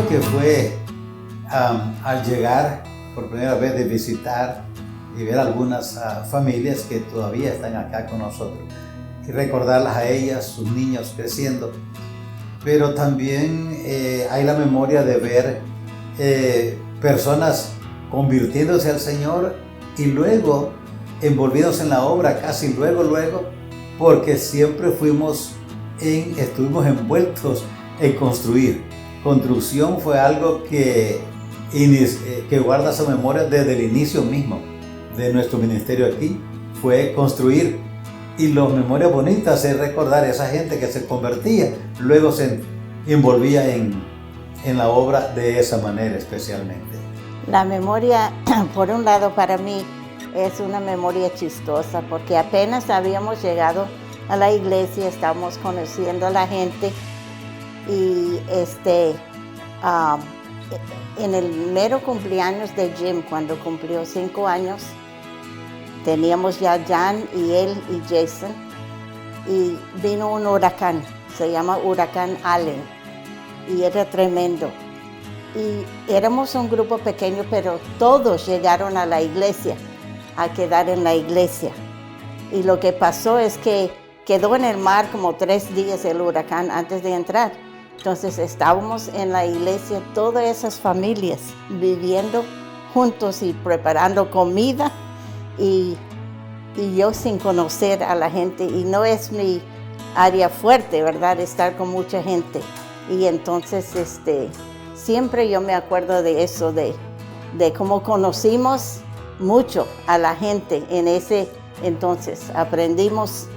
que fue al llegar por primera vez de visitar y ver algunas familias que todavía están acá con nosotros y recordarlas a ellas, sus niños creciendo. Pero también hay la memoria de ver personas convirtiéndose al Señor y luego envolvidos en la obra, casi luego, porque siempre estuvimos envueltos en construir. Construcción fue algo que guarda su memoria desde el inicio mismo de nuestro ministerio aquí, fue construir. Y las memorias bonitas es recordar a esa gente que se convertía, luego se envolvía en la obra de esa manera especialmente. La memoria, por un lado, para mí es una memoria chistosa, porque apenas habíamos llegado a la iglesia, estábamos conociendo a la gente y en el mero cumpleaños de Jim, cuando cumplió 5 años, teníamos ya Jan y él y Jason, y vino un huracán, se llama Huracán Allen, y era tremendo. Y éramos un grupo pequeño, pero todos llegaron a la iglesia, a quedar en la iglesia. Y lo que pasó es que quedó en el mar como 3 días el huracán antes de entrar. Entonces estábamos en la iglesia, todas esas familias viviendo juntos y preparando comida y yo sin conocer a la gente. Y no es mi área fuerte, ¿verdad? Estar con mucha gente. Y entonces siempre yo me acuerdo de eso, de cómo conocimos mucho a la gente en ese entonces. Aprendimos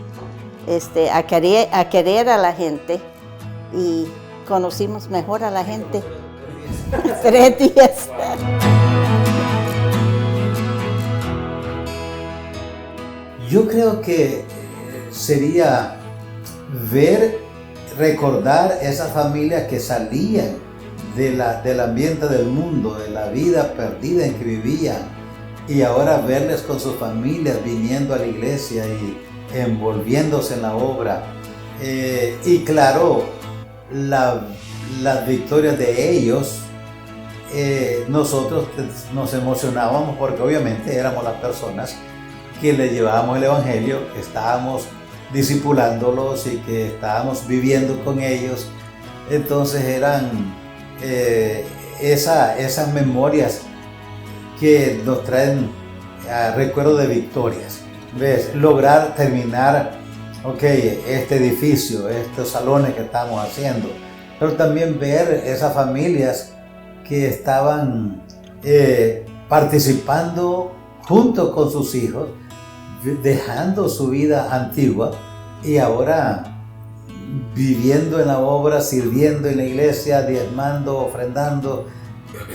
a querer a la gente y conocimos mejor a la gente. 3 días. Yo creo que sería recordar esas familias que salían del ambiente del mundo, de la vida perdida en que vivían, y ahora verles con sus familias viniendo a la iglesia y envolviéndose en la obra. Y claro, las victorias de ellos, nosotros nos emocionábamos porque obviamente éramos las personas que le llevábamos el evangelio, que estábamos discipulándolos y que estábamos viviendo con ellos. Entonces eran esas memorias que nos traen recuerdos de victorias. ¿Ves? Lograr terminar este edificio, estos salones que estamos haciendo, pero también ver esas familias que estaban participando junto con sus hijos, dejando su vida antigua y ahora viviendo en la obra, sirviendo en la iglesia, diezmando, ofrendando,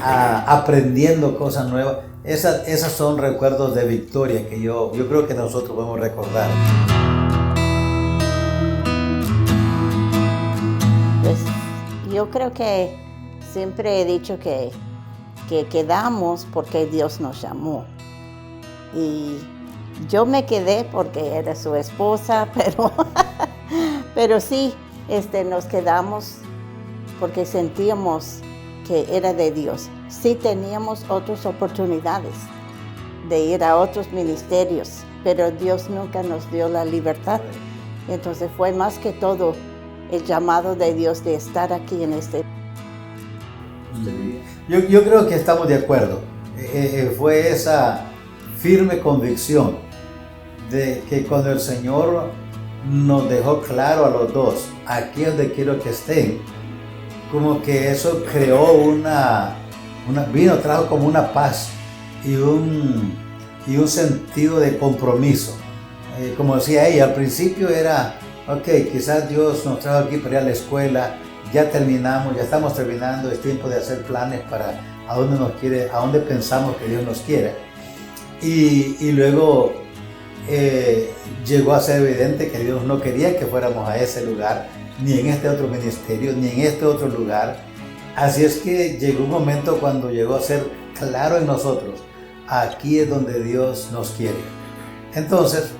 aprendiendo cosas nuevas. Esas son recuerdos de victoria que yo creo que nosotros podemos recordar. Pues yo creo que siempre he dicho que quedamos porque Dios nos llamó. Y yo me quedé porque era su esposa, pero sí, nos quedamos porque sentíamos que era de Dios. Sí teníamos otras oportunidades de ir a otros ministerios, pero Dios nunca nos dio la libertad. Entonces fue más que todo el llamado de Dios de estar aquí en este. Yo creo que estamos de acuerdo. Fue esa firme convicción de que cuando el Señor nos dejó claro a los dos, aquí es donde quiero que estén, como que eso creó trajo como una paz y un sentido de compromiso. Como decía ella, al principio era, quizás Dios nos trajo aquí para ir a la escuela, ya estamos terminando, es tiempo de hacer planes para a dónde pensamos que Dios nos quiere. Y luego llegó a ser evidente que Dios no quería que fuéramos a ese lugar, ni en este otro ministerio, ni en este otro lugar. Así es que llegó un momento cuando llegó a ser claro en nosotros, aquí es donde Dios nos quiere. Entonces,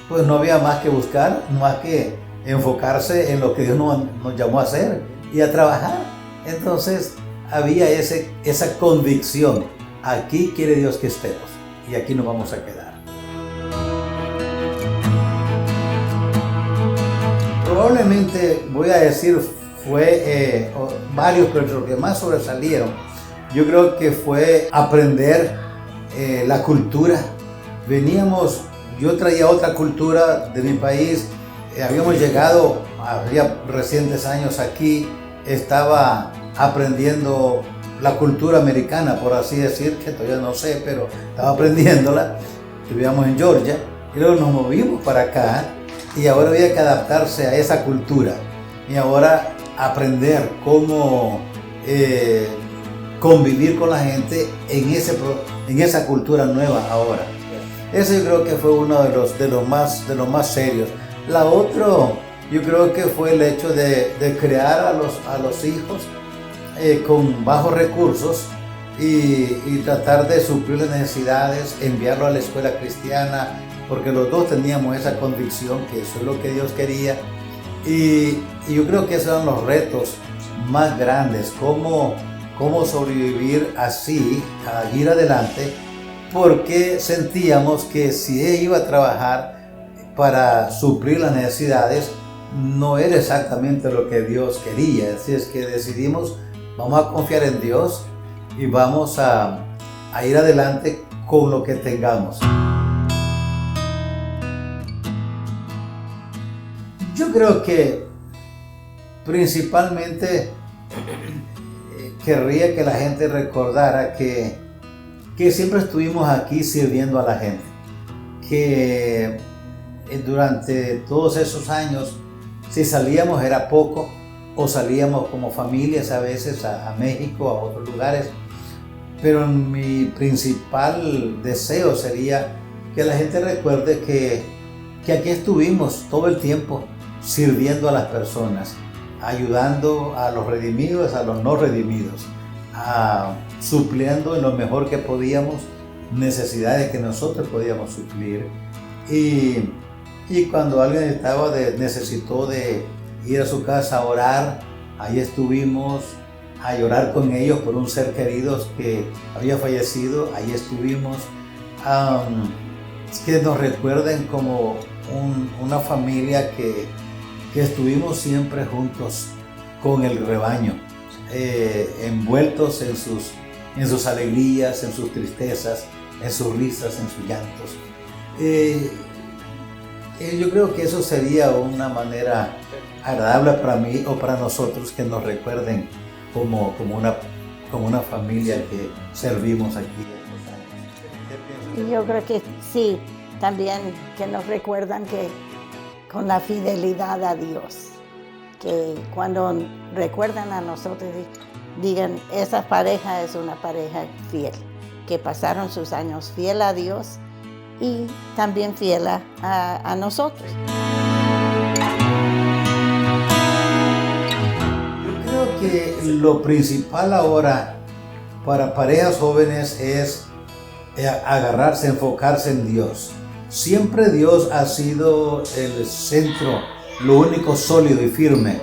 pues no había más que buscar, más que enfocarse en lo que Dios nos llamó a hacer y a trabajar. Entonces, había esa convicción, aquí quiere Dios que estemos y aquí nos vamos a quedar. Probablemente, voy a decir, fue varios, pero los que más sobresalieron, yo creo que fue aprender la cultura. Yo traía otra cultura de mi país, habíamos llegado, había recientes años aquí, estaba aprendiendo la cultura americana, por así decir, que todavía no sé, pero estaba aprendiéndola. Vivíamos en Georgia y luego nos movimos para acá y ahora había que adaptarse a esa cultura y ahora aprender cómo convivir con la gente en esa cultura nueva ahora. Ese yo creo que fue uno de los más serios. La otra, yo creo que fue el hecho de crear a los hijos con bajos recursos y tratar de suplir las necesidades, enviarlo a la escuela cristiana, porque los dos teníamos esa convicción que eso es lo que Dios quería. Y yo creo que esos eran los retos más grandes, cómo sobrevivir así, a ir adelante, porque sentíamos que si ella iba a trabajar para suplir las necesidades, no era exactamente lo que Dios quería. Así es que decidimos, vamos a confiar en Dios y vamos a ir adelante con lo que tengamos. Yo creo que principalmente querría que la gente recordara que siempre estuvimos aquí sirviendo a la gente, que durante todos esos años, si salíamos era poco, o salíamos como familias a veces a México, a otros lugares, pero mi principal deseo sería que la gente recuerde que aquí estuvimos todo el tiempo sirviendo a las personas, ayudando a los redimidos, a los no redimidos, supliendo en lo mejor que podíamos necesidades que nosotros podíamos suplir. Y cuando alguien necesitó de ir a su casa a orar, ahí estuvimos a llorar con ellos por un ser querido que había fallecido, ahí estuvimos. Que nos recuerden como una familia que estuvimos siempre juntos con el rebaño, envueltos en sus alegrías, en sus tristezas, en sus risas, en sus llantos. Yo creo que eso sería una manera agradable para mí o para nosotros, que nos recuerden como una familia que servimos aquí. Y yo creo que sí, también que nos recuerdan que con la fidelidad a Dios, que cuando recuerdan a nosotros digan, esa pareja es una pareja fiel, que pasaron sus años fiel a Dios y también fiel a nosotros. Yo creo que lo principal ahora para parejas jóvenes es agarrarse, enfocarse en Dios. Siempre Dios ha sido el centro, lo único sólido y firme.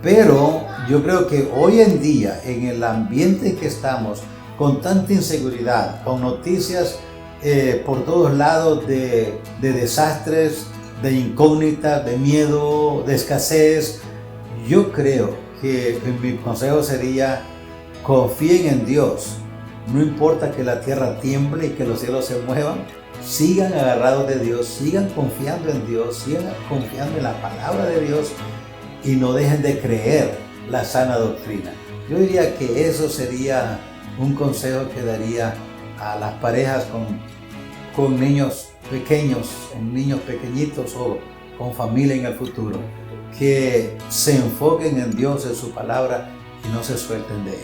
Pero yo creo que hoy en día, en el ambiente en que estamos, con tanta inseguridad, con noticias por todos lados de desastres, de incógnitas, de miedo, de escasez, yo creo que mi consejo sería: confíen en Dios. No importa que la tierra tiemble y que los cielos se muevan, sigan agarrados de Dios, sigan confiando en Dios, sigan confiando en la palabra de Dios y no dejen de creer la sana doctrina. Yo diría que eso sería un consejo que daría a las parejas con niños pequeños, con niños pequeñitos o con familia en el futuro, que se enfoquen en Dios, en su palabra y no se suelten de ella.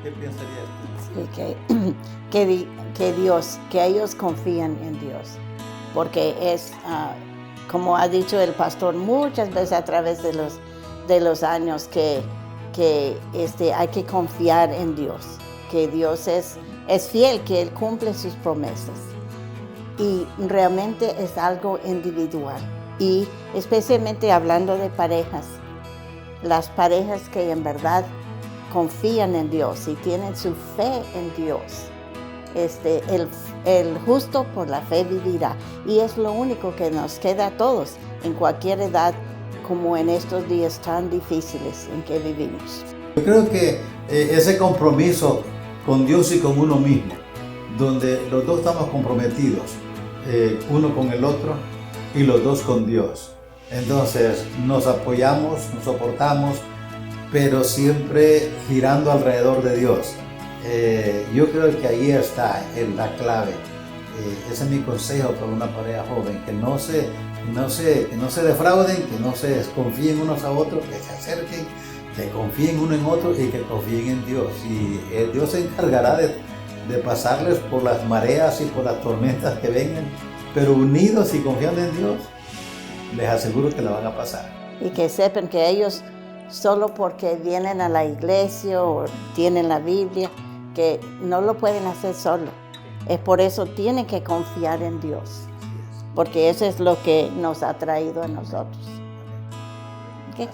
¿Qué pensarías tú? Sí, que ellos confíen en Dios, porque es, como ha dicho el pastor muchas veces a través de los años, que hay que confiar en Dios, que Dios es fiel, que Él cumple sus promesas. Y realmente es algo individual. Y especialmente hablando de parejas, las parejas que en verdad confían en Dios y tienen su fe en Dios. El justo por la fe vivirá. Y es lo único que nos queda a todos, en cualquier edad, como en estos días tan difíciles en que vivimos. Yo creo que ese compromiso con Dios y con uno mismo, donde los dos estamos comprometidos, uno con el otro y los dos con Dios. Entonces nos apoyamos, nos soportamos, pero siempre girando alrededor de Dios. Yo creo que ahí está la clave. Ese es mi consejo para una pareja joven, que no se defrauden, que no se desconfíen unos a otros, que se acerquen, que confíen uno en otro y que confíen en Dios. Y Dios se encargará de pasarles por las mareas y por las tormentas que vengan, pero unidos y confiando en Dios, les aseguro que la van a pasar. Y que sepan que ellos, solo porque vienen a la iglesia o tienen la Biblia, que no lo pueden hacer solo. Es por eso tienen que confiar en Dios, porque eso es lo que nos ha traído a nosotros. ¿Okay?